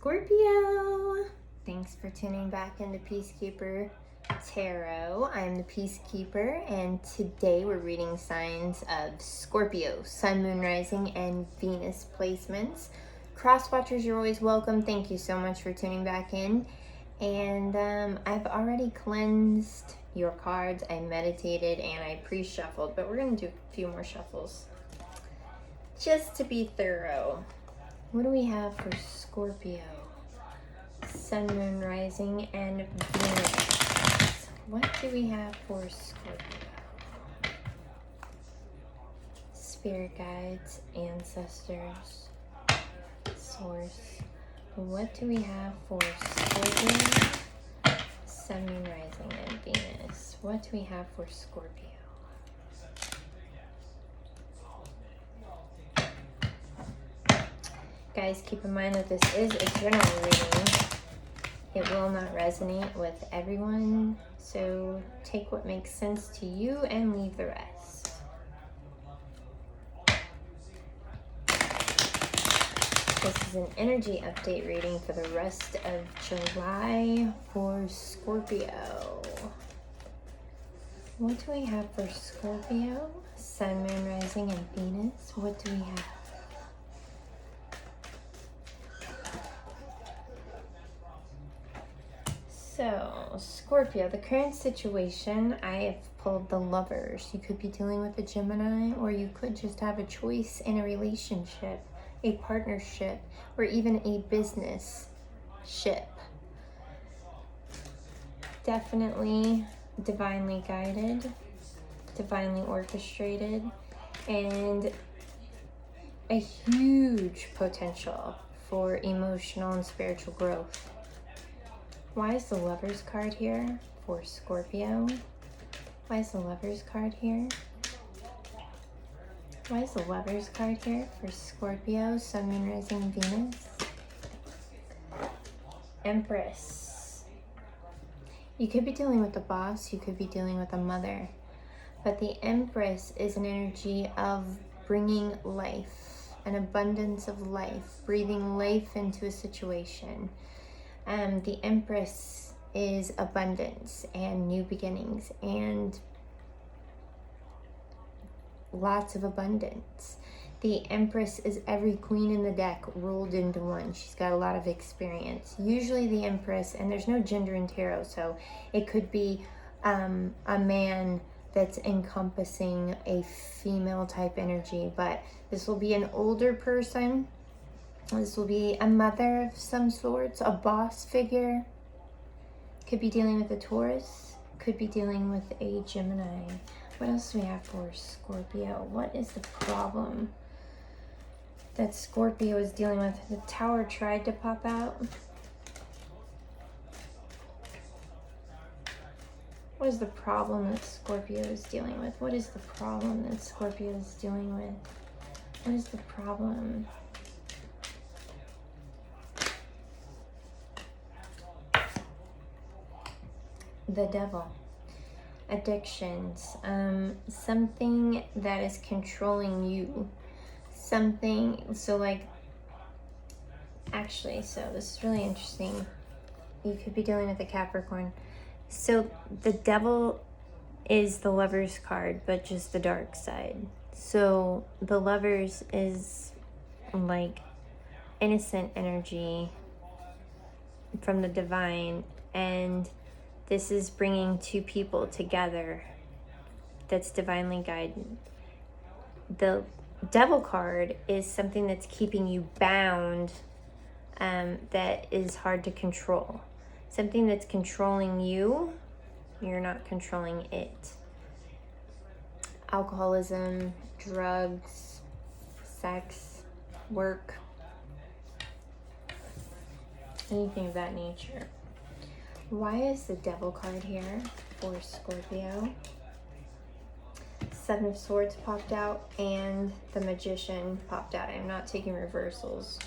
Scorpio! Thanks for tuning back into Peacekeeper Tarot. I'm the Peacekeeper, and today we're reading signs of Scorpio, Sun, Moon, Rising, and Venus placements. Cross watchers, you're always welcome. Thank you so much for tuning back in. And I've already cleansed your cards. I meditated and I pre-shuffled, but we're going to do a few more shuffles just to be thorough. What do we have for Scorpio? Sun, Moon, Rising, and Venus. What do we have for Scorpio? Spirit guides, ancestors, source. What do we have for Scorpio? Sun, Moon, Rising, and Venus. What do we have for Scorpio? Guys, keep in mind that this is a general reading. It will not resonate with everyone, so take what makes sense to you and leave the rest. This is an energy update reading for the rest of July for Scorpio. What do we have for Scorpio? Sun, Moon, Rising, and Venus. What do we have? So, Scorpio, the current situation, I have pulled the Lovers. You could be dealing with a Gemini, or you could just have a choice in a relationship, a partnership, or even a business ship. Definitely divinely guided, divinely orchestrated, and a huge potential for emotional and spiritual growth. Why is the Lovers card here for Scorpio? Why is the Lovers card here? Why is the Lovers card here for Scorpio, Sun, Moon, Rising, and Venus? Empress. You could be dealing with a boss, you could be dealing with a mother, but the Empress is an energy of bringing life, an abundance of life, breathing life into a situation. The Empress is abundance and new beginnings and lots of abundance. The Empress is every queen in the deck rolled into one. She's got a lot of experience. Usually the Empress, and there's no gender in tarot, so it could be a man that's encompassing a female type energy, but this will be an older person. This will be a mother of some sorts, a boss figure. Could be dealing with a Taurus. Could be dealing with a Gemini. What else do we have for Scorpio? What is the problem that Scorpio is dealing with? The Tower tried to pop out. What is the problem that Scorpio is dealing with? What is the problem that Scorpio is dealing with? What is the problem? The Devil. Addictions. Something that is controlling you. Something, so like, actually, so this is really interesting. You could be dealing with a Capricorn. So the Devil is the Lovers card, but just the dark side. So the Lovers is like innocent energy from the divine, and this is bringing two people together that's divinely guided. The Devil card is something that's keeping you bound, that is hard to control. Something that's controlling you, you're not controlling it. Alcoholism, drugs, sex, work, anything of that nature. Why is the Devil card here for Scorpio? Seven of Swords popped out and the Magician popped out. I'm not taking reversals,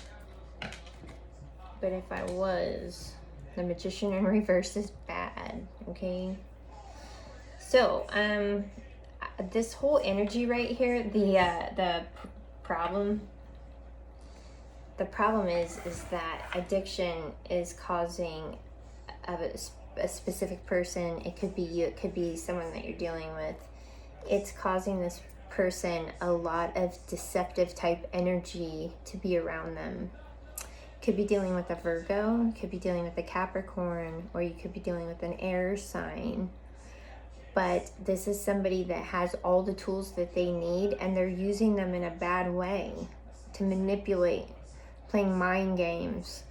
but if I was, the Magician in reverse is bad, okay? So, this whole energy right here, the problem the problem is that addiction is causing a specific person. It could be you, it could be someone that you're dealing with. It's causing this person a lot of deceptive type energy to be around them. Could be dealing with a Virgo, could be dealing with a Capricorn, or you could be dealing with an air sign. But this is somebody that has all the tools that they need, and they're using them in a bad way to manipulate, playing mind games.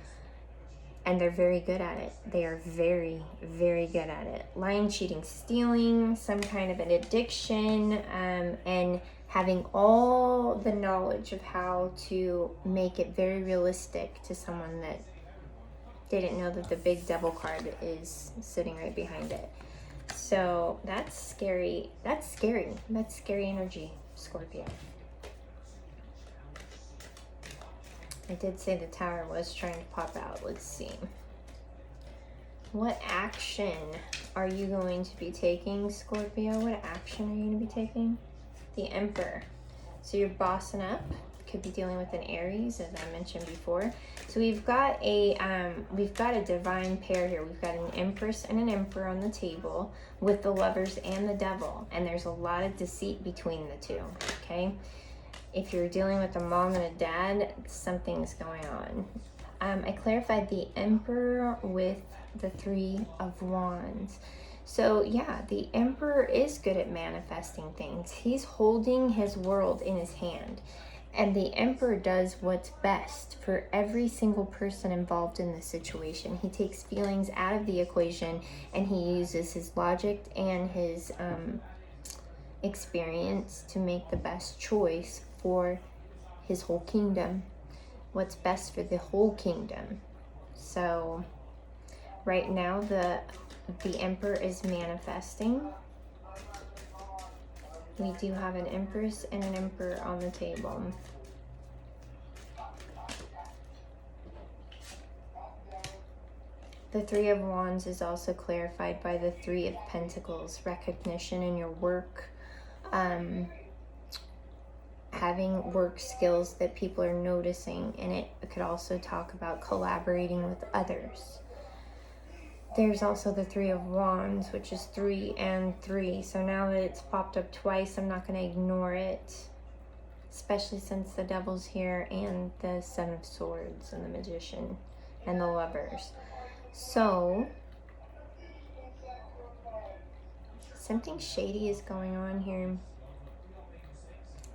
And they're very good at it. They are very, very good at it. Lying, cheating, stealing, some kind of an addiction, and having all the knowledge of how to make it very realistic to someone that didn't know that the big devil card is sitting right behind it. So that's scary. That's scary. That's scary energy, Scorpio. I did say the Tower was trying to pop out. Let's see. What action are you going to be taking, Scorpio? What action are you going to be taking? The Emperor. So you're bossing up. Could be dealing with an Aries, as I mentioned before. So we've got a divine pair here. We've got an Empress and an Emperor on the table with the Lovers and the Devil, and there's a lot of deceit between the two. Okay, if you're dealing with a mom and a dad, something's going on. I clarified the Emperor with the Three of Wands. So yeah, the Emperor is good at manifesting things. He's holding his world in his hand. And the Emperor does what's best for every single person involved in the situation. He takes feelings out of the equation, and he uses his logic and his experience to make the best choice for his whole kingdom. What's best for the whole kingdom. So right now the Emperor is manifesting. We do have an Empress and an Emperor on the table. The Three of Wands is also clarified by the Three of Pentacles. Recognition in your work. Having work skills that people are noticing. And it could also talk about collaborating with others. There's also the Three of Wands, which is 3 and 3. So now that it's popped up twice, I'm not going to ignore it. Especially since the Devil's here and the Seven of Swords and the Magician and the Lovers. So, something shady is going on here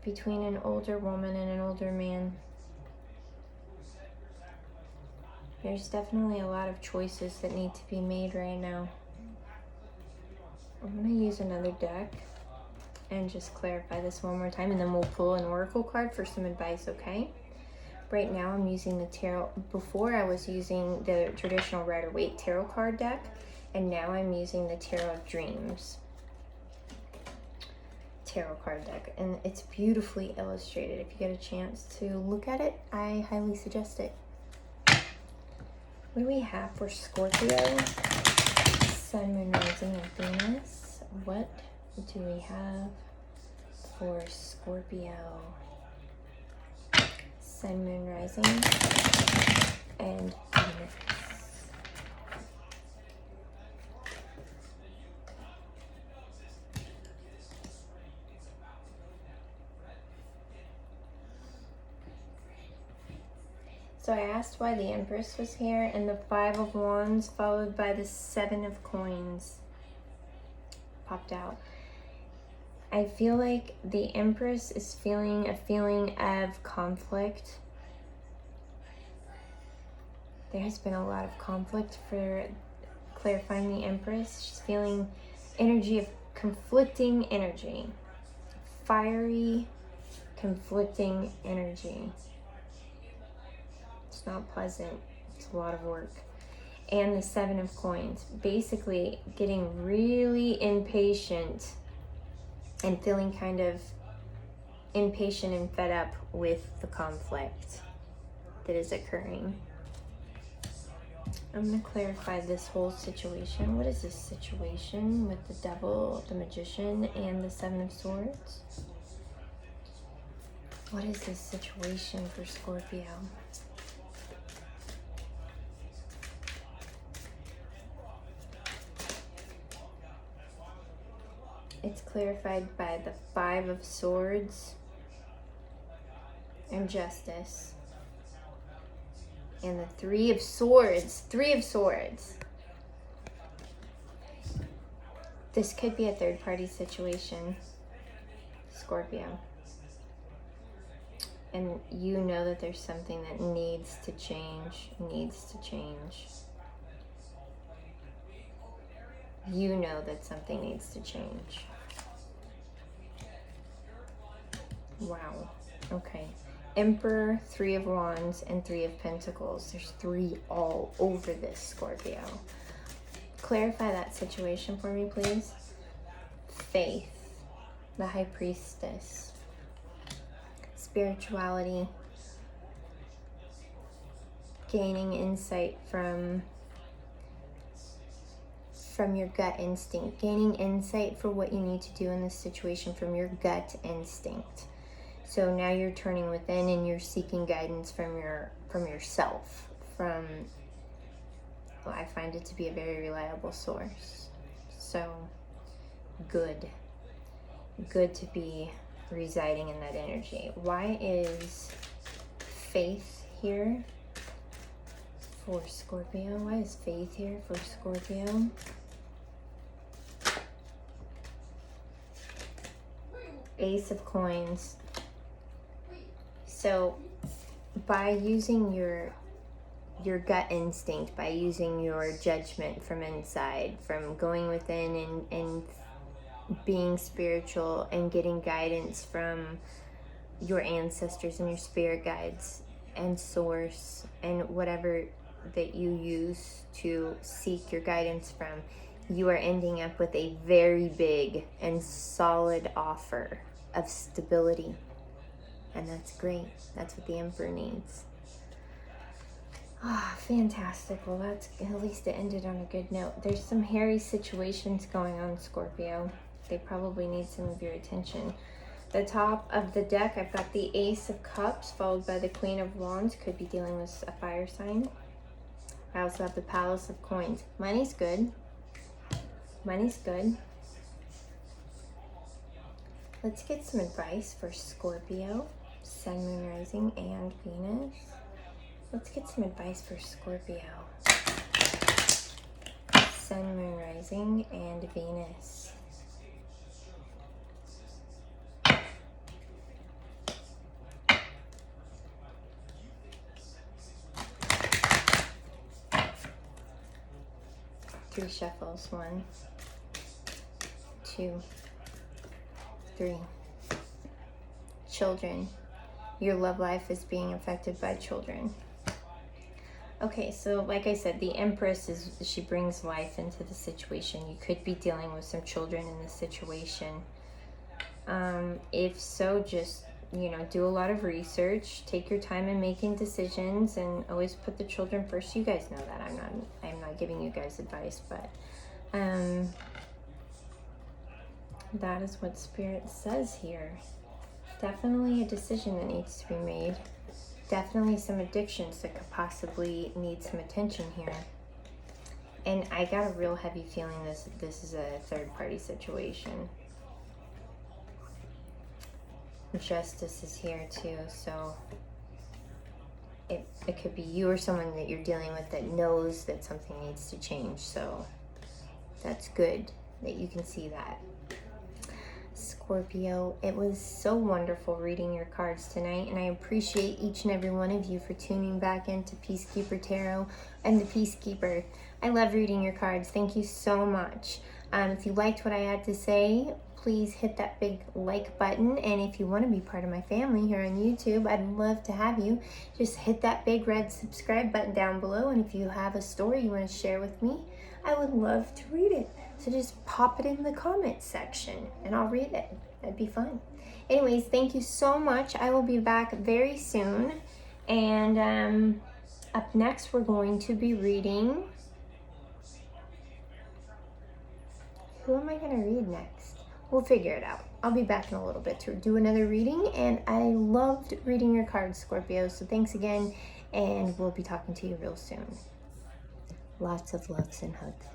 between an older woman and an older man. There's definitely a lot of choices that need to be made right now. I'm going to use another deck and just clarify this one more time, and then we'll pull an oracle card for some advice, okay? Right now I'm using the tarot. Before I was using the traditional Rider-Waite tarot card deck, and now I'm using the Tarot of Dreams tarot card deck, and it's beautifully illustrated. If you get a chance to look at it, I highly suggest it. What do we have for Scorpio? Sun, Moon, Rising, and Venus. What do we have for Scorpio? Sun, Moon, Rising, and Venus. So I asked why the Empress was here, and the Five of Wands followed by the Seven of Coins popped out. I feel like the Empress is feeling a feeling of conflict. There has been a lot of conflict for clarifying the Empress. She's feeling energy of conflicting energy. Fiery, conflicting energy. It's not pleasant. It's a lot of work. And the Seven of Coins. Basically getting really impatient and feeling kind of impatient and fed up with the conflict that is occurring. I'm going to clarify this whole situation. What is this situation with the Devil, the Magician, and the Seven of Swords? What is this situation for Scorpio? It's clarified by the 5 of Swords and Justice. And the 3 of Swords. 3 of Swords. This could be a third-party situation, Scorpio. And you know that there's something that needs to change, You know that something needs to change. Wow. Okay. Emperor, 3 of Wands, and 3 of Pentacles. There's 3 all over this, Scorpio. Clarify that situation for me, please. Faith, the High Priestess. Spirituality. Gaining insight from your gut instinct. Gaining insight for what you need to do in this situation from your gut instinct. So now you're turning within and you're seeking guidance from yourself. Well, I find it to be a very reliable source. So good to be residing in that energy. Why is faith here for Scorpio? Why is faith here for Scorpio? Ace of Coins. So by using your gut instinct, by using your judgment from inside, from going within and being spiritual and getting guidance from your ancestors and your spirit guides and source and whatever that you use to seek your guidance from, you are ending up with a very big and solid offer of stability. And that's great. That's what the Emperor needs. Ah, fantastic. Well, that's at least it ended on a good note. There's some hairy situations going on, Scorpio. They probably need some of your attention. The top of the deck, I've got the Ace of Cups followed by the Queen of Wands. Could be dealing with a fire sign. I also have the Palace of Coins. Money's good. Money's good. Let's get some advice for Scorpio, Sun, Moon, Rising, and Venus. Let's get some advice for Scorpio, Sun, Moon, Rising, and Venus. Three shuffles. 1, 2, 3. Children. Your love life is being affected by children. Okay, so like I said, the Empress she brings life into the situation. You could be dealing with some children in this situation. If so, just, do a lot of research, take your time in making decisions, and always put the children first. You guys know that. I'm not giving you guys advice, but that is what Spirit says here. Definitely a decision that needs to be made. Definitely some addictions that could possibly need some attention here. And I got a real heavy feeling this is a third-party situation. Justice is here too, so it could be you or someone that you're dealing with that knows that something needs to change. So that's good that you can see that. Scorpio, it was so wonderful reading your cards tonight, and I appreciate each and every one of you for tuning back into Peacekeeper Tarot and the Peacekeeper. I love reading your cards. Thank you so much. If you liked what I had to say, please hit that big like button, and if you want to be part of my family here on YouTube, I'd love to have you. Just hit that big red subscribe button down below, and if you have a story you want to share with me, I would love to read it. So just pop it in the comments section and I'll read it. That'd be fun. Anyways, thank you so much. I will be back very soon. And up next, we're going to be reading. Who am I going to read next? We'll figure it out. I'll be back in a little bit to do another reading. And I loved reading your cards, Scorpio. So thanks again. And we'll be talking to you real soon. Lots of loves and hugs.